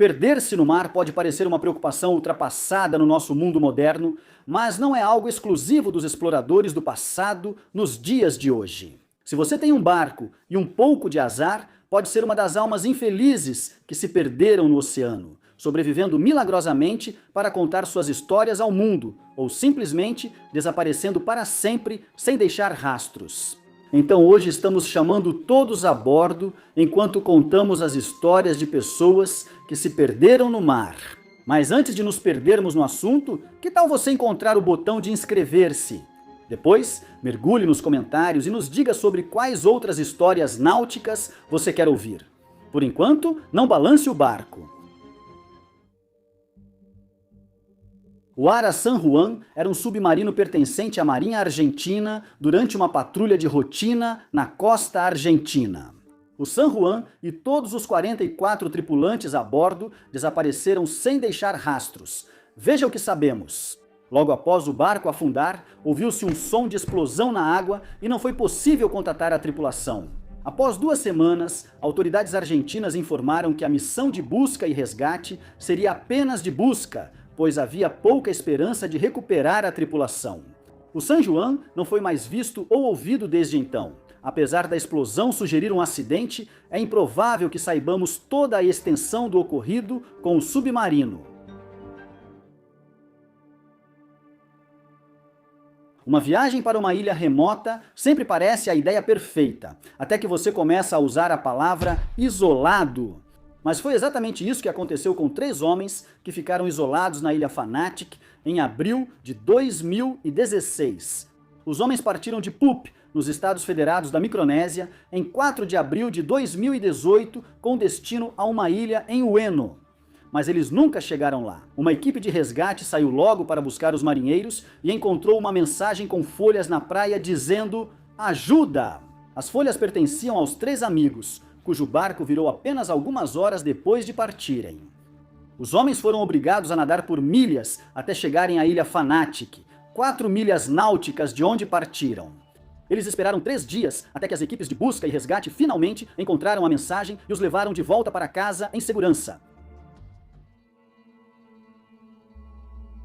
Perder-se no mar pode parecer uma preocupação ultrapassada no nosso mundo moderno, mas não é algo exclusivo dos exploradores do passado nos dias de hoje. Se você tem um barco e um pouco de azar, pode ser uma das almas infelizes que se perderam no oceano, sobrevivendo milagrosamente para contar suas histórias ao mundo, ou simplesmente desaparecendo para sempre sem deixar rastros. Então hoje estamos chamando todos a bordo enquanto contamos as histórias de pessoas que se perderam no mar. Mas antes de nos perdermos no assunto, que tal você encontrar o botão de inscrever-se? Depois, mergulhe nos comentários e nos diga sobre quais outras histórias náuticas você quer ouvir. Por enquanto, não balance o barco. O Ara San Juan era um submarino pertencente à Marinha Argentina durante uma patrulha de rotina na costa argentina. O San Juan e todos os 44 tripulantes a bordo desapareceram sem deixar rastros. Veja o que sabemos. Logo após o barco afundar, ouviu-se um som de explosão na água e não foi possível contatar a tripulação. Após 2 semanas, autoridades argentinas informaram que a missão de busca e resgate seria apenas de busca, pois havia pouca esperança de recuperar a tripulação. O San Juan não foi mais visto ou ouvido desde então. Apesar da explosão sugerir um acidente, é improvável que saibamos toda a extensão do ocorrido com o submarino. Uma viagem para uma ilha remota sempre parece a ideia perfeita, até que você começa a usar a palavra isolado. Mas foi exatamente isso que aconteceu com 3 homens que ficaram isolados na Ilha Fanatic em abril de 2016. Os homens partiram de Pup, nos Estados Federados da Micronésia, em 4 de abril de 2018, com destino a uma ilha em Ueno. Mas eles nunca chegaram lá. Uma equipe de resgate saiu logo para buscar os marinheiros e encontrou uma mensagem com folhas na praia dizendo ajuda! As folhas pertenciam aos 3 amigos, cujo barco virou apenas algumas horas depois de partirem. Os homens foram obrigados a nadar por milhas até chegarem à Ilha Fanatic, 4 milhas náuticas de onde partiram. Eles esperaram 3 dias até que as equipes de busca e resgate finalmente encontraram a mensagem e os levaram de volta para casa em segurança.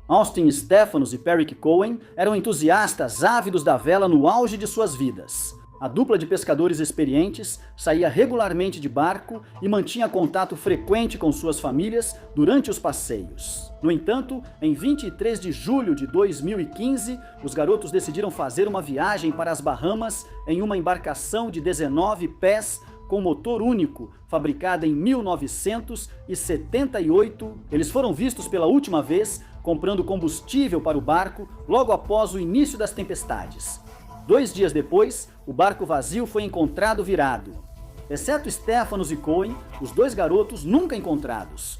Austin Stephanos e Perrick Cohen eram entusiastas ávidos da vela no auge de suas vidas. A dupla de pescadores experientes saía regularmente de barco e mantinha contato frequente com suas famílias durante os passeios. No entanto, em 23 de julho de 2015, os garotos decidiram fazer uma viagem para as Bahamas em uma embarcação de 19 pés com motor único, fabricada em 1978. Eles foram vistos pela última vez comprando combustível para o barco logo após o início das tempestades. 2 dias depois, o barco vazio foi encontrado virado. Exceto Stephanos e Cohen, os 2 garotos nunca encontrados.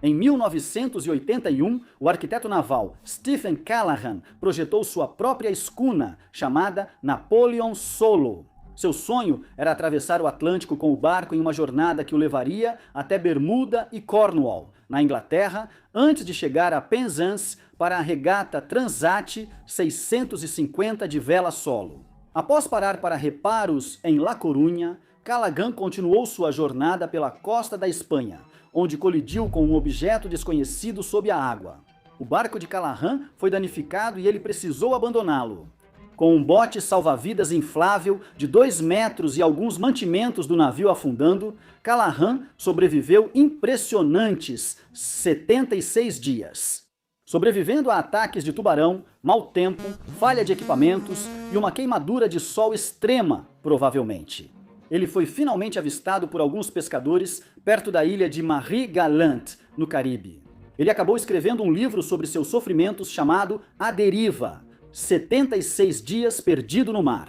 Em 1981, o arquiteto naval Stephen Callahan projetou sua própria escuna, chamada Napoleon Solo. Seu sonho era atravessar o Atlântico com o barco em uma jornada que o levaria até Bermuda e Cornwall, na Inglaterra, antes de chegar a Penzance para a regata Transat 650 de vela solo. Após parar para reparos em La Coruña, Callahan continuou sua jornada pela costa da Espanha, onde colidiu com um objeto desconhecido sob a água. O barco de Callahan foi danificado e ele precisou abandoná-lo. Com um bote salva-vidas inflável de 2 metros e alguns mantimentos do navio afundando, Callahan sobreviveu impressionantes 76 dias. Sobrevivendo a ataques de tubarão, mau tempo, falha de equipamentos e uma queimadura de sol extrema, provavelmente. Ele foi finalmente avistado por alguns pescadores perto da ilha de Marie-Galante, no Caribe. Ele acabou escrevendo um livro sobre seus sofrimentos chamado A Deriva, 76 dias perdido no mar.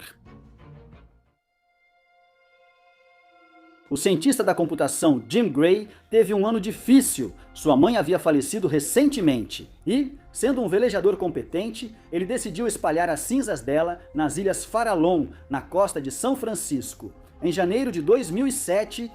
O cientista da computação Jim Gray teve um ano difícil. Sua mãe havia falecido recentemente e, sendo um velejador competente, ele decidiu espalhar as cinzas dela nas Ilhas Farallon, na costa de São Francisco. Em janeiro de 2007,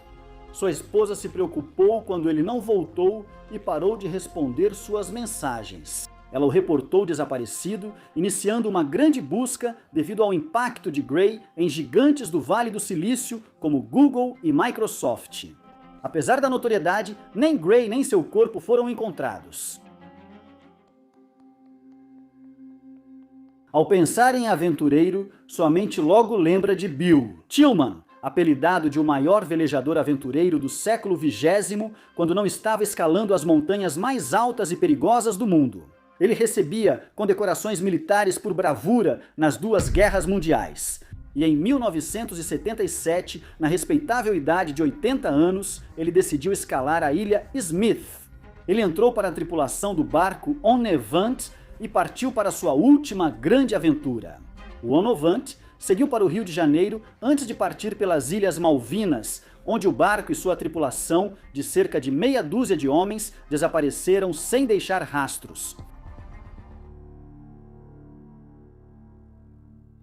sua esposa se preocupou quando ele não voltou e parou de responder suas mensagens. Ela o reportou desaparecido, iniciando uma grande busca devido ao impacto de Gray em gigantes do Vale do Silício como Google e Microsoft. Apesar da notoriedade, nem Gray nem seu corpo foram encontrados. Ao pensar em aventureiro, sua mente logo lembra de Bill Tillman, apelidado de o maior velejador aventureiro do século XX, quando não estava escalando as montanhas mais altas e perigosas do mundo. Ele recebia condecorações militares por bravura nas 2 guerras mundiais. E em 1977, na respeitável idade de 80 anos, ele decidiu escalar a ilha Smith. Ele entrou para a tripulação do barco Onevant e partiu para sua última grande aventura. O Onevant seguiu para o Rio de Janeiro antes de partir pelas Ilhas Malvinas, onde o barco e sua tripulação, de cerca de meia dúzia de homens, desapareceram sem deixar rastros.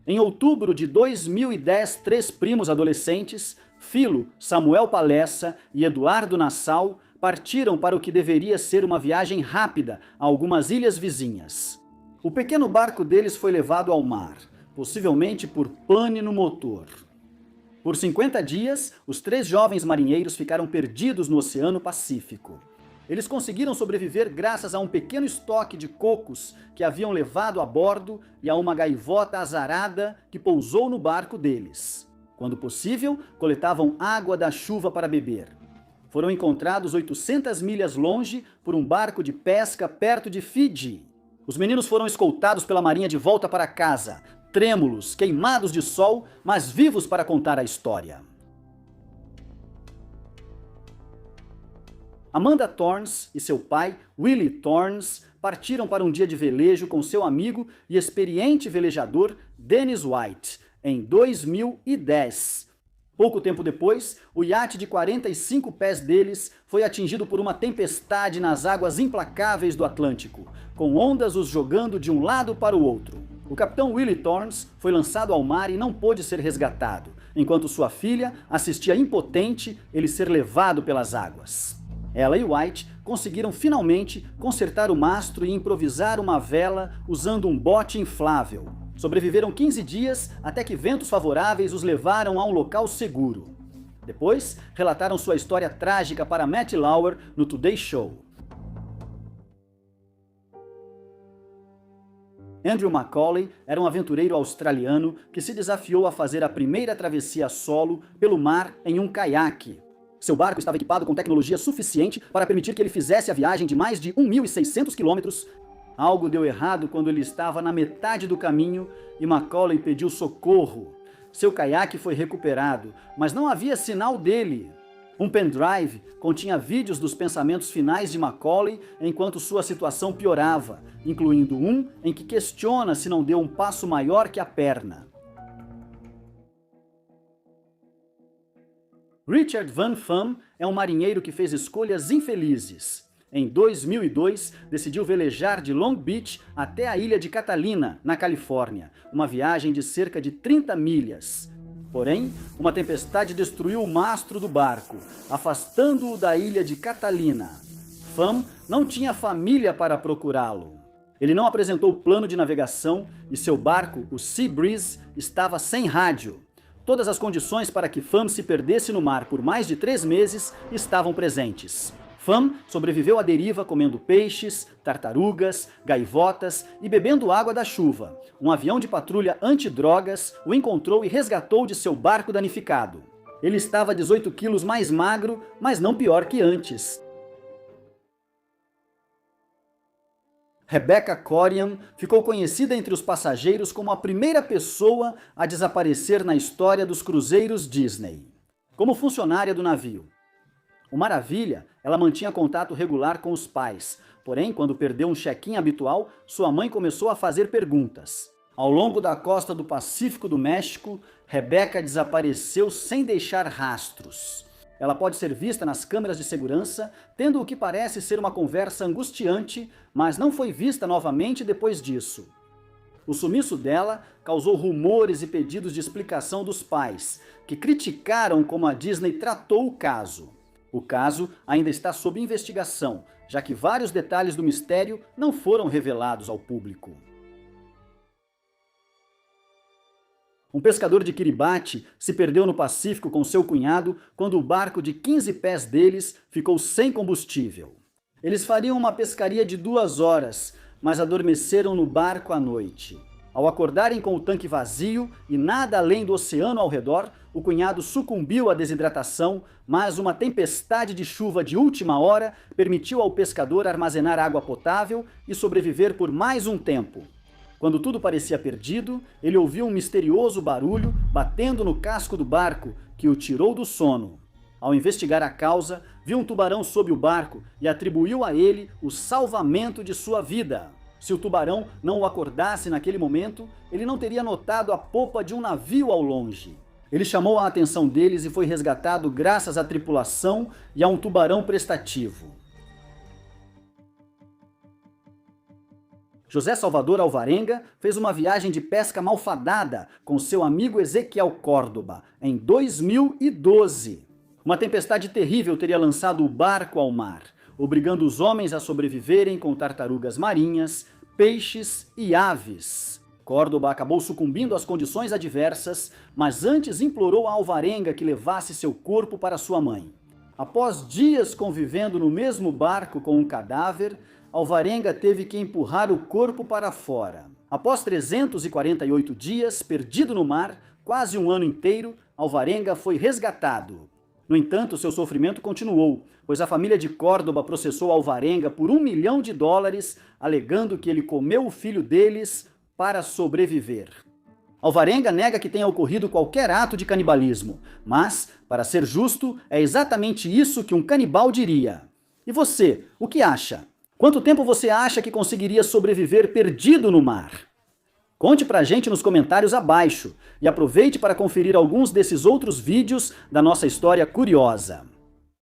Em outubro de 2010, 3 primos adolescentes, Philo, Samuel Palessa e Eduardo Nassau, partiram para o que deveria ser uma viagem rápida a algumas ilhas vizinhas. O pequeno barco deles foi levado ao mar, possivelmente por pane no motor. Por 50 dias, os 3 jovens marinheiros ficaram perdidos no Oceano Pacífico. Eles conseguiram sobreviver graças a um pequeno estoque de cocos que haviam levado a bordo e a uma gaivota azarada que pousou no barco deles. Quando possível, coletavam água da chuva para beber. Foram encontrados 800 milhas longe por um barco de pesca perto de Fiji. Os meninos foram escoltados pela marinha de volta para casa, trêmulos, queimados de sol, mas vivos para contar a história. Amanda Torrance e seu pai, Willie Torrance, partiram para um dia de velejo com seu amigo e experiente velejador Dennis White, em 2010. Pouco tempo depois, o iate de 45 pés deles foi atingido por uma tempestade nas águas implacáveis do Atlântico, com ondas os jogando de um lado para o outro. O capitão Willie Torrance foi lançado ao mar e não pôde ser resgatado, enquanto sua filha assistia impotente ele ser levado pelas águas. Ela e White conseguiram finalmente consertar o mastro e improvisar uma vela usando um bote inflável. Sobreviveram 15 dias até que ventos favoráveis os levaram a um local seguro. Depois, relataram sua história trágica para Matt Lauer no Today Show. Andrew Macaulay era um aventureiro australiano que se desafiou a fazer a primeira travessia solo pelo mar em um caiaque. Seu barco estava equipado com tecnologia suficiente para permitir que ele fizesse a viagem de mais de 1.600 quilômetros. Algo deu errado quando ele estava na metade do caminho e Macaulay pediu socorro. Seu caiaque foi recuperado, mas não havia sinal dele. Um pendrive continha vídeos dos pensamentos finais de Macaulay enquanto sua situação piorava, incluindo um em que questiona se não deu um passo maior que a perna. Richard Van Pham é um marinheiro que fez escolhas infelizes. Em 2002, decidiu velejar de Long Beach até a ilha de Catalina, na Califórnia, uma viagem de cerca de 30 milhas. Porém, uma tempestade destruiu o mastro do barco, afastando-o da ilha de Catalina. Pham não tinha família para procurá-lo. Ele não apresentou plano de navegação e seu barco, o Sea Breeze, estava sem rádio. Todas as condições para que Pham se perdesse no mar por mais de 3 meses estavam presentes. Pham sobreviveu à deriva comendo peixes, tartarugas, gaivotas e bebendo água da chuva. Um avião de patrulha antidrogas o encontrou e resgatou de seu barco danificado. Ele estava 18 quilos mais magro, mas não pior que antes. Rebecca Corian ficou conhecida entre os passageiros como a primeira pessoa a desaparecer na história dos cruzeiros Disney. Como funcionária do navio. O Maravilha, ela mantinha contato regular com os pais, porém, quando perdeu um check-in habitual, sua mãe começou a fazer perguntas. Ao longo da costa do Pacífico do México, Rebecca desapareceu sem deixar rastros. Ela pode ser vista nas câmeras de segurança, tendo o que parece ser uma conversa angustiante, mas não foi vista novamente depois disso. O sumiço dela causou rumores e pedidos de explicação dos pais, que criticaram como a Disney tratou o caso. O caso ainda está sob investigação, já que vários detalhes do mistério não foram revelados ao público. Um pescador de Kiribati se perdeu no Pacífico com seu cunhado quando o barco de 15 pés deles ficou sem combustível. Eles fariam uma pescaria de 2 horas, mas adormeceram no barco à noite. Ao acordarem com o tanque vazio e nada além do oceano ao redor, o cunhado sucumbiu à desidratação, mas uma tempestade de chuva de última hora permitiu ao pescador armazenar água potável e sobreviver por mais um tempo. Quando tudo parecia perdido, ele ouviu um misterioso barulho batendo no casco do barco, que o tirou do sono. Ao investigar a causa, viu um tubarão sob o barco e atribuiu a ele o salvamento de sua vida. Se o tubarão não o acordasse naquele momento, ele não teria notado a popa de um navio ao longe. Ele chamou a atenção deles e foi resgatado graças à tripulação e a um tubarão prestativo. José Salvador Alvarenga fez uma viagem de pesca malfadada com seu amigo Ezequiel Córdoba em 2012. Uma tempestade terrível teria lançado o barco ao mar, obrigando os homens a sobreviverem com tartarugas marinhas, peixes e aves. Córdoba acabou sucumbindo às condições adversas, mas antes implorou a Alvarenga que levasse seu corpo para sua mãe. Após dias convivendo no mesmo barco com um cadáver, Alvarenga teve que empurrar o corpo para fora. Após 348 dias perdido no mar, quase um ano inteiro, Alvarenga foi resgatado. No entanto, seu sofrimento continuou, pois a família de Córdoba processou Alvarenga por $1 milhão, alegando que ele comeu o filho deles para sobreviver. Alvarenga nega que tenha ocorrido qualquer ato de canibalismo, mas, para ser justo, é exatamente isso que um canibal diria. E você, o que acha? Quanto tempo você acha que conseguiria sobreviver perdido no mar? Conte pra gente nos comentários abaixo e aproveite para conferir alguns desses outros vídeos da nossa história curiosa.